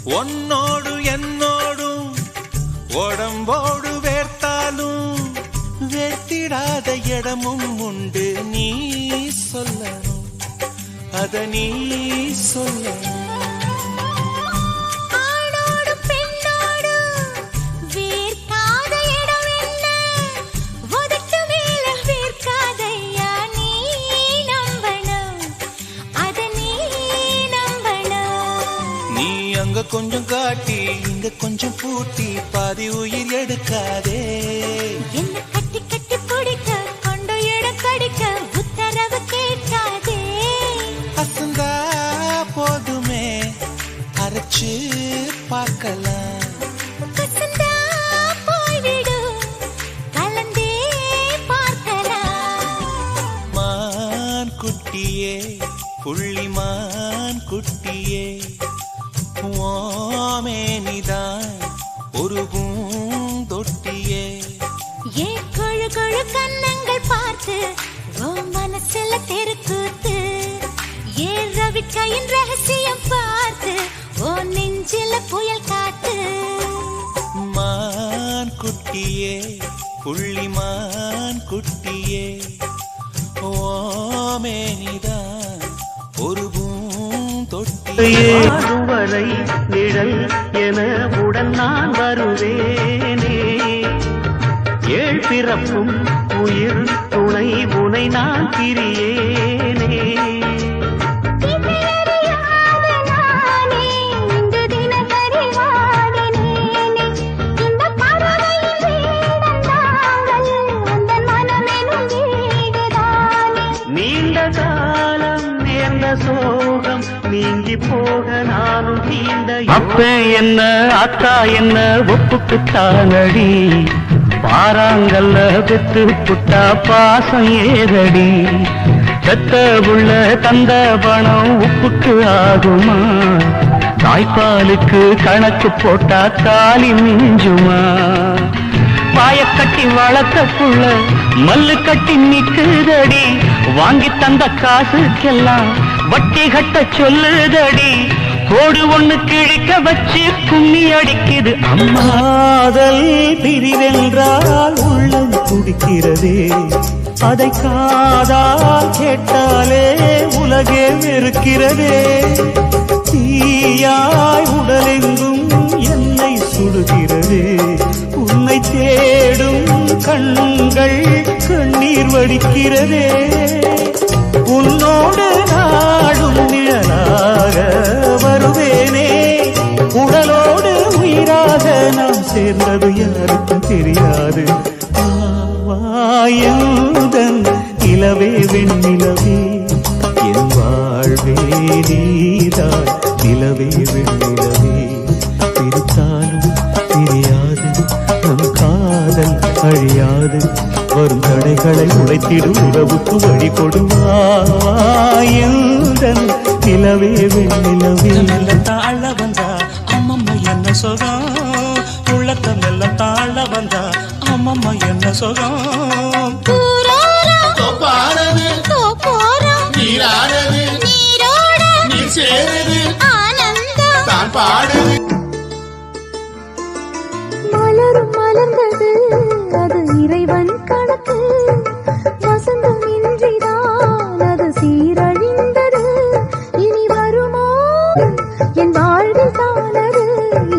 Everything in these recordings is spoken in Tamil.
உன்னோடு என்னோடும் உடம்போடு வேர்த்தாலும் வேர்த்திடாத இடமும் உண்டு. நீ சொல்லணும், அத நீ சொல்லணும். அங்க கொஞ்சம் காட்டி இங்க கொஞ்சம் பூட்டி பாதி உயிர் எடுக்காதே. என்ன கட்டி கட்டி பிடிக்க கொண்டு இடம் கடிக்க உத்தரவு கேட்காதே. அசந்தா போதுமே அரைச்சு பார்க்கலாம். கசந்தா போய்விடு கலந்தே பார்க்கலாம். மான் குட்டியே புள்ளிமான் குட்டியே மேனிதான் ஒரு பூந்தொட்டியே. ஏ கொழு கொழு கண்ணங்கள் பார்த்து ஓ மனசுல தெருக்கூத்து. ஏ ரவிக்கையின் ரகசியம் பார்த்து ஓ நெஞ்சில புயல் காத்து. மான் குட்டியே புள்ளிமான் குட்டியே மேனிதான் ஒரு வரை நிழல் என உடன் நான் வருவேனே. ஏழ் பிறப்பும் உயிர் துணை உனை நான் பிரியேனே. நீண்ட காலம் நேர்ந்த சோகம் நீங்கி போக நானும் தீண்ட. அப்ப என்ன அக்கா என்ன ஒப்புக்குத்தானடி. பாறாங்கல்ல பெத்து புட்டா பாசம் ஏதடி. பெத்த உள்ள தந்த பணம் உப்புக்கு ஆகுமா. தாய்ப்பாலுக்கு கணக்கு போட்டா தாலி மிஞ்சுமா. பாயக்கட்டி வளர்த்த புள்ள மல்லு கட்டி நிக்குதடி. வாங்கி தந்த காசுக்கெல்லாம் வட்டி கட்ட சொல்லுதடி. கோடு ஒண்ணு கிழிக்க வச்சு கும்மி அடிக்குது. அம்மாதல் பிரிவென்றால் உள்ளம் துடிக்கிறதே. அதை காதால் கேட்டாலே உலகே வெறுக்கிறதே. தீயாய் உடலெங்கும் என்னை சுடுகிறதே. உன்னை தேடும் கண்கள் கண்ணீர் வடிக்கிறதே. உன்னோடு நாடும் நிழலாக வருவேனே. உடலோடு உயிராக நாம் சேர்ந்தது யாருக்கும் தெரியாது. வாயுதன் நிலவே வெண்ணிலவே என் வாழ்வே நீதான். நிலவே வெண்ணிலவே பிரித்தாலும் தெரியாது நம் காதல் அழியாது. வரும் தடைகளை உடைத்திடும் உறவுக்கு வழி கொடுவாயுதன் நிலவே வெண்ணிலவே. தாழ வந்தா அம்மம்மா என்ன சுகம். உள்ளத்தை மெல்ல தாழ வந்தா அம்மம்மா என்ன சுகம். தோப்பானது தோப்போரம் நீரானது நீரோட நீர் சேருது ஆனந்தம் தான் பாடுது. மலரும் மலர்ந்தது அது இறைவன் கணக்கு. வசந்தம் இன்றிதான் அது சீரழிந்தது. இனி வருமோ என் வாழ்வில் தானது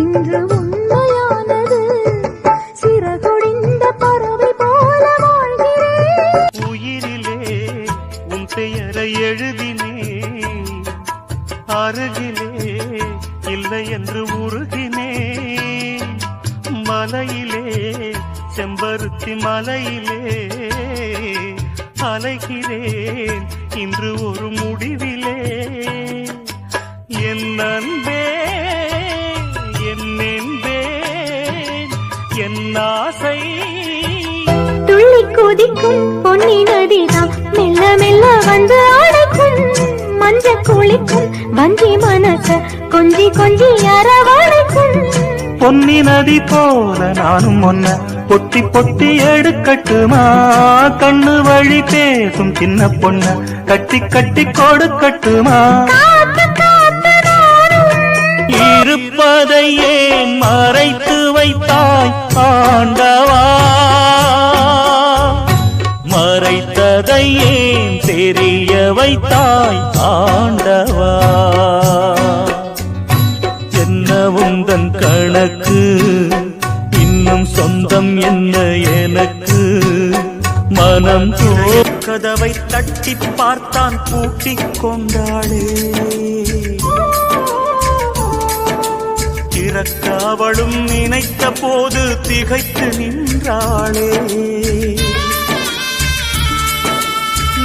இன்று உண்மையானது. சிறகுடிந்த பறவை போல வாழ்கிறேன். உயிரிலே உன் பெயரை எழுதினேன். அருகிலே இல்லை என்று உருகினேன். மலையிலே செம்பருத்தி மலையிலே அலைகிறேன் இன்று ஒரு முடிவிலே. என் அன்பே என் என்பேன் என் ஆசை. துள்ளி குதிக்கும் பொன்னி நதிதான் மெல்ல மெல்ல வந்து அழைக்கும். மஞ்ச குளிக்கும் வஞ்சி மனச கொஞ்சி கொஞ்சி அரவணைக்கும். பொன்னி நதி போல நானும் ஒன்ன பொத்தி பொத்தி எடுக்கட்டுமா. கண்ணு வழி பேசும் சின்ன பொண்ண கட்டி கட்டி கொடுக்கட்டுமா. காத்து காத்து நானும் இரு இருப்பதை ஏன் மறைத்து வைத்தாய் ஆண்டவா, மறைத்ததை ஏன் தெரிய வைத்தாய் ஆண்டவா. என்ன உந்தன் கணக்கு, இன்னும் சொந்தம் என்ன எனக்கு, மனம் கதவை தட்டி பார்த்தான் பூட்டிக் கொண்டாளே. திறக்க அவளும் நினைத்த போது திகைத்து நின்றாளே.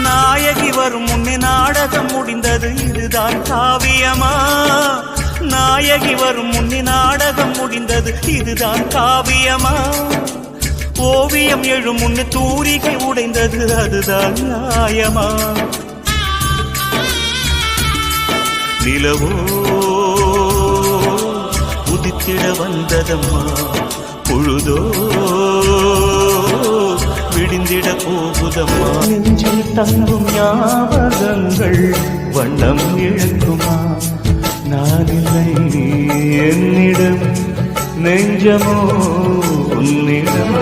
நாயகி வரும் முன்னே நாடகம் முடிந்தது, இதுதான் காவியமா? நாயகி வரும் முன்னே நாடகம் முடிந்தது, இதுதான் காவியமா? ஓவியம் எழும் முன்னே தூரிகை உடைந்தது, அதுதான் நியாயமா? நிலவோ உதித்திட வந்ததம்மா, பொழுதோ விடிந்திட போகுதம்மா. நெஞ்சில் தங்கும் ஞாபகங்கள் வண்ணம் இழக்குமா? நான் இல்லை என்னிடம், நெஞ்சமோ உன்னிடம்.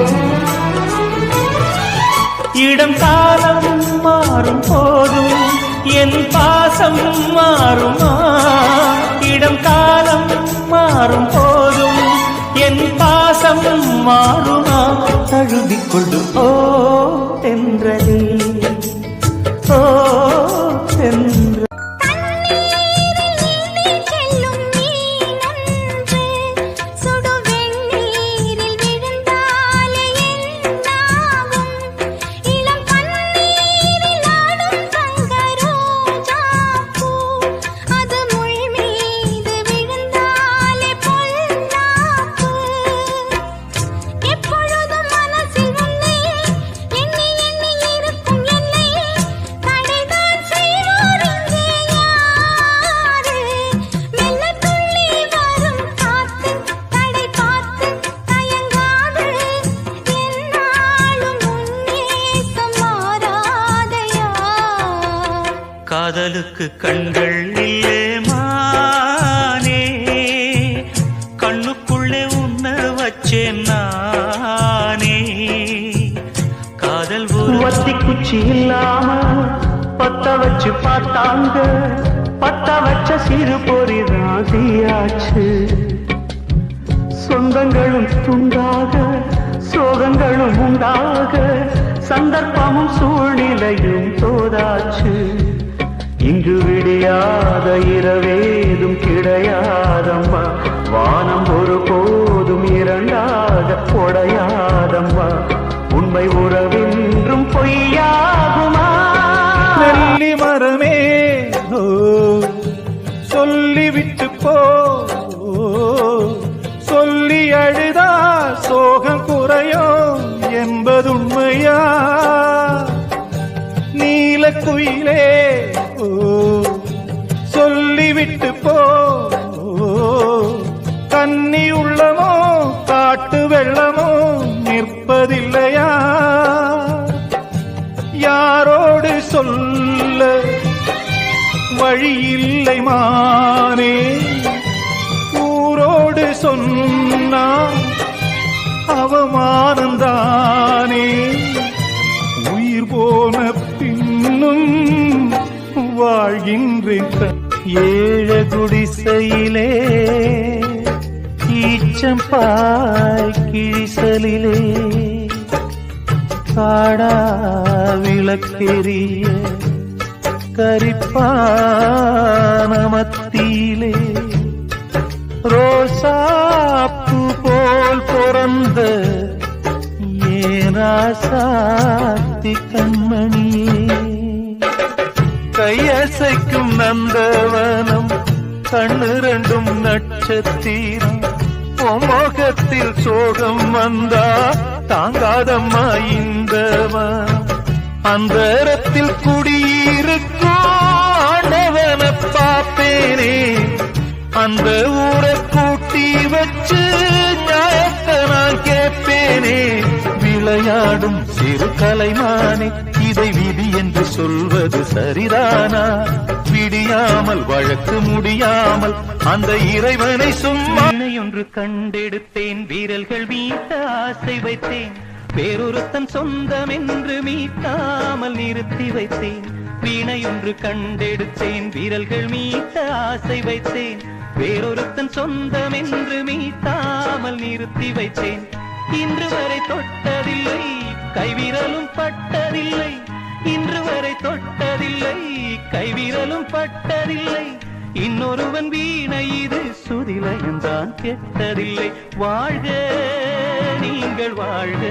இடம் காலம் மாறும் போதும் என் பாசம் மாறுமா? இடம் காலம் மாறும் போதும் என் பாசம் மாறுமா? தழுவிக்கொண்டு ஓ தென்றலே, ஓ தென்ற காதலுக்கு கண்கள் இல்லே மானே, கண்ணுக்குள்ளே உன்ன வச்சேன் நானே. காதல் ஒரு வத்தி குச்சி இல்லாம பத்த வச்சு பார்த்தாங்க, பத்த வச்ச சிறு பொறிதான் தீயாச்சு. சொந்தங்களும் துண்டாக சோகங்களும் உண்டாக, சந்தர்ப்பமும் சூழ்நிலையும் தோதாச்சு. இங்கு விடியாத இரவேதும் கிடையாதம்மா, வானம் ஒரு போதும் இரண்டாக உடையாதம்மா. உண்மை உறவென்றும் பொய்யாகுமா? நெல்லி மரமே சொல்லிவிட்டு போ, சொல்லி அழுதா சோகம் குறையும் என்பதுண்மையா? நீலக்குயிலே சொல்லிவிட்டு போ, கன்னி உள்ளமோ காட்டு வெள்ளமோ நிற்பதில்லையா? யாரோடு சொல்ல வழியில்லை மானே, ஊரோடு சொன்னா அவமானந்தானே. உயிர் போன பின்னும் வாழ்கின்றேன். ஏழ குடிசையிலே ஈச்சம்பாய் கிழிசலிலே, காடா விளக்கெரிய கரிப்பான மத்தியிலே, ரோசாப்பு போல் பிறந்த ஏராசாத்தி கண்மணியே. கையசைக்கும் நந்தவனம், கண்ணு ரெண்டும் நட்சத்திரம், முகத்தில் சோகம் வந்தா தாங்காதம்மா இந்தவன். அந்தரத்தில் குடியிருக்கும் ஆண்டவன பாப்பேனே, அந்த ஊரை கூட்டி வச்சு நியாயத்தை நான் கேட்பேனே. விளையாடும் சிறு கலைமானே, இதை விதி என்று சொல்வது சரிதானா? விடியாமல் வழக்கு முடியாமல் அந்த இறைவனை சும்மா ஒன்று கண்டெடுத்தேன், வீரல்கள் மீட்ட ஆசை வைத்தேன், வேறொருத்தன் சொந்தம் என்று மீட்டாமல் நிறுத்தி வைத்தேன். வீணையொன்று கண்டெடுத்தேன், வீரல்கள் மீட்ட ஆசை வைத்தேன், வேறொருத்தன் சொந்தம் என்று மீட்டாமல் நிறுத்தி வைத்தேன். இன்று வரை தொட்டதில்லை, கைவிரலும் பட்டதில்லை, இன்று வரை தொட்டதில்லை, கைவிரலும் பட்டதில்லை. இன்னொருவன் வீணை இது சுதிலயம்தான் கெட்டதில்லை. வாழ்க நீங்கள் வாழ்க.